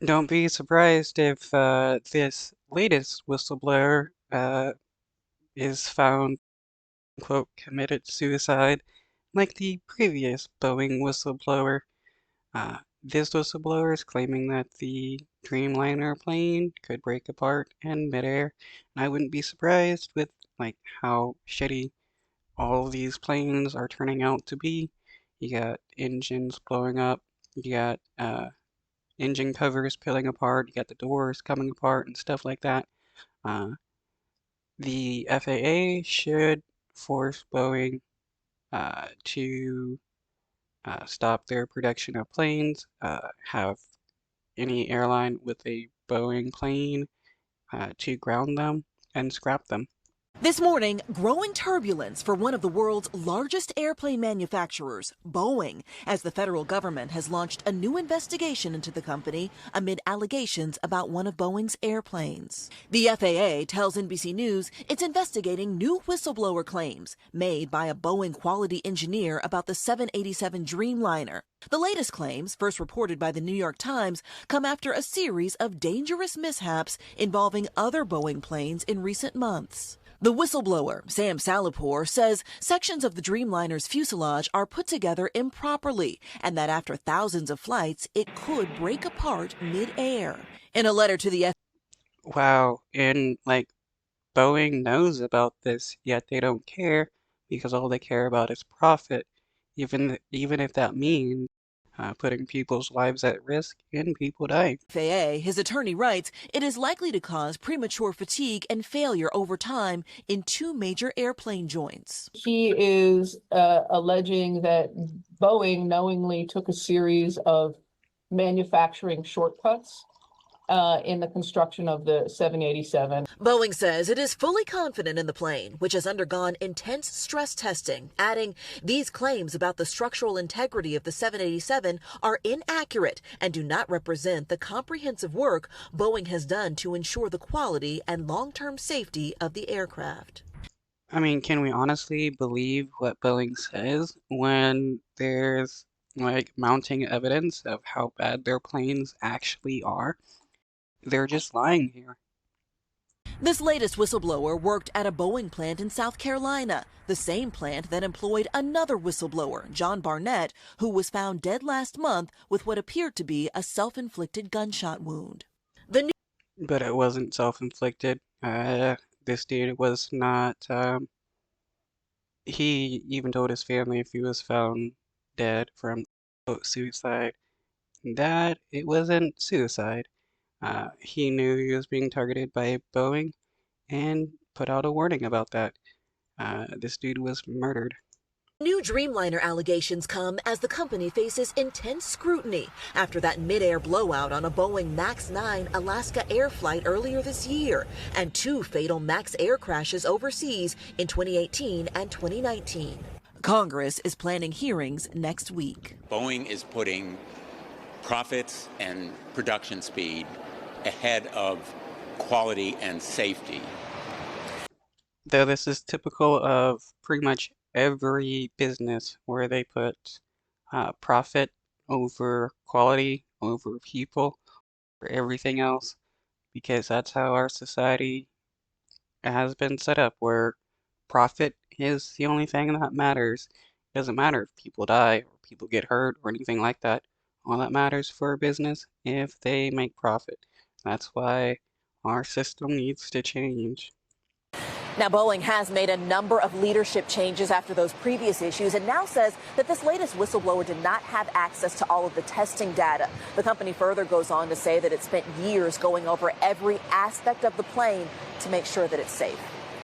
Don't be surprised if this latest whistleblower is found, quote, committed suicide like the previous Boeing whistleblower. This whistleblower is claiming that the Dreamliner plane could break apart in midair, and I wouldn't be surprised with like how shitty all these planes are turning out to be. You got engines blowing up, you got engine covers peeling apart, you got the doors coming apart and stuff like that. Uh, the FAA should force Boeing to stop their production of planes, have any airline with a Boeing plane to ground them and scrap them. This morning, growing turbulence for one of the world's largest airplane manufacturers, Boeing, as the federal government has launched a new investigation into the company amid allegations about one of Boeing's airplanes. The FAA tells NBC News it's investigating new whistleblower claims made by a Boeing quality engineer about the 787 Dreamliner. The latest claims, first reported by the New York Times, come after a series of dangerous mishaps involving other Boeing planes in recent months. The whistleblower, Sam Salihpour, says sections of the Dreamliner's fuselage are put together improperly and that after thousands of flights, it could break apart mid-air. In a letter to the Wow, and like Boeing knows about this, yet they don't care because all they care about is profit, even if that means putting people's lives at risk and people dying. FAA, his attorney writes, it is likely to cause premature fatigue and failure over time in two major airplane joints. He is alleging that Boeing knowingly took a series of manufacturing shortcuts in the construction of the 787. Boeing says it is fully confident in the plane, which has undergone intense stress testing, adding, these claims about the structural integrity of the 787 are inaccurate and do not represent the comprehensive work Boeing has done to ensure the quality and long-term safety of the aircraft. I mean, can we honestly believe what Boeing says when there's like mounting evidence of how bad their planes actually are? They're just lying here. This latest whistleblower worked at a Boeing plant in South Carolina, the same plant that employed another whistleblower, John Barnett, who was found dead last month with what appeared to be a self-inflicted gunshot wound. But it wasn't self-inflicted. This dude was not, he even told his family if he was found dead from quote, suicide, that it wasn't suicide. He knew he was being targeted by Boeing and put out a warning about that. This dude was murdered. New Dreamliner allegations come as the company faces intense scrutiny after that mid-air blowout on a Boeing MAX 9 Alaska Air flight earlier this year and two fatal MAX air crashes overseas in 2018 and 2019. Congress is planning hearings next week. Boeing is putting profits and production speed ahead of quality and safety. Though this is typical of pretty much every business where they put profit over quality, over people, over everything else, because that's how our society has been set up, where profit is the only thing that matters. It doesn't matter if people die or people get hurt or anything like that. All that matters for a business if they make profit. That's why our system needs to change. Now, Boeing has made a number of leadership changes after those previous issues and now says that this latest whistleblower did not have access to all of the testing data. The company further goes on to say that it spent years going over every aspect of the plane to make sure that it's safe.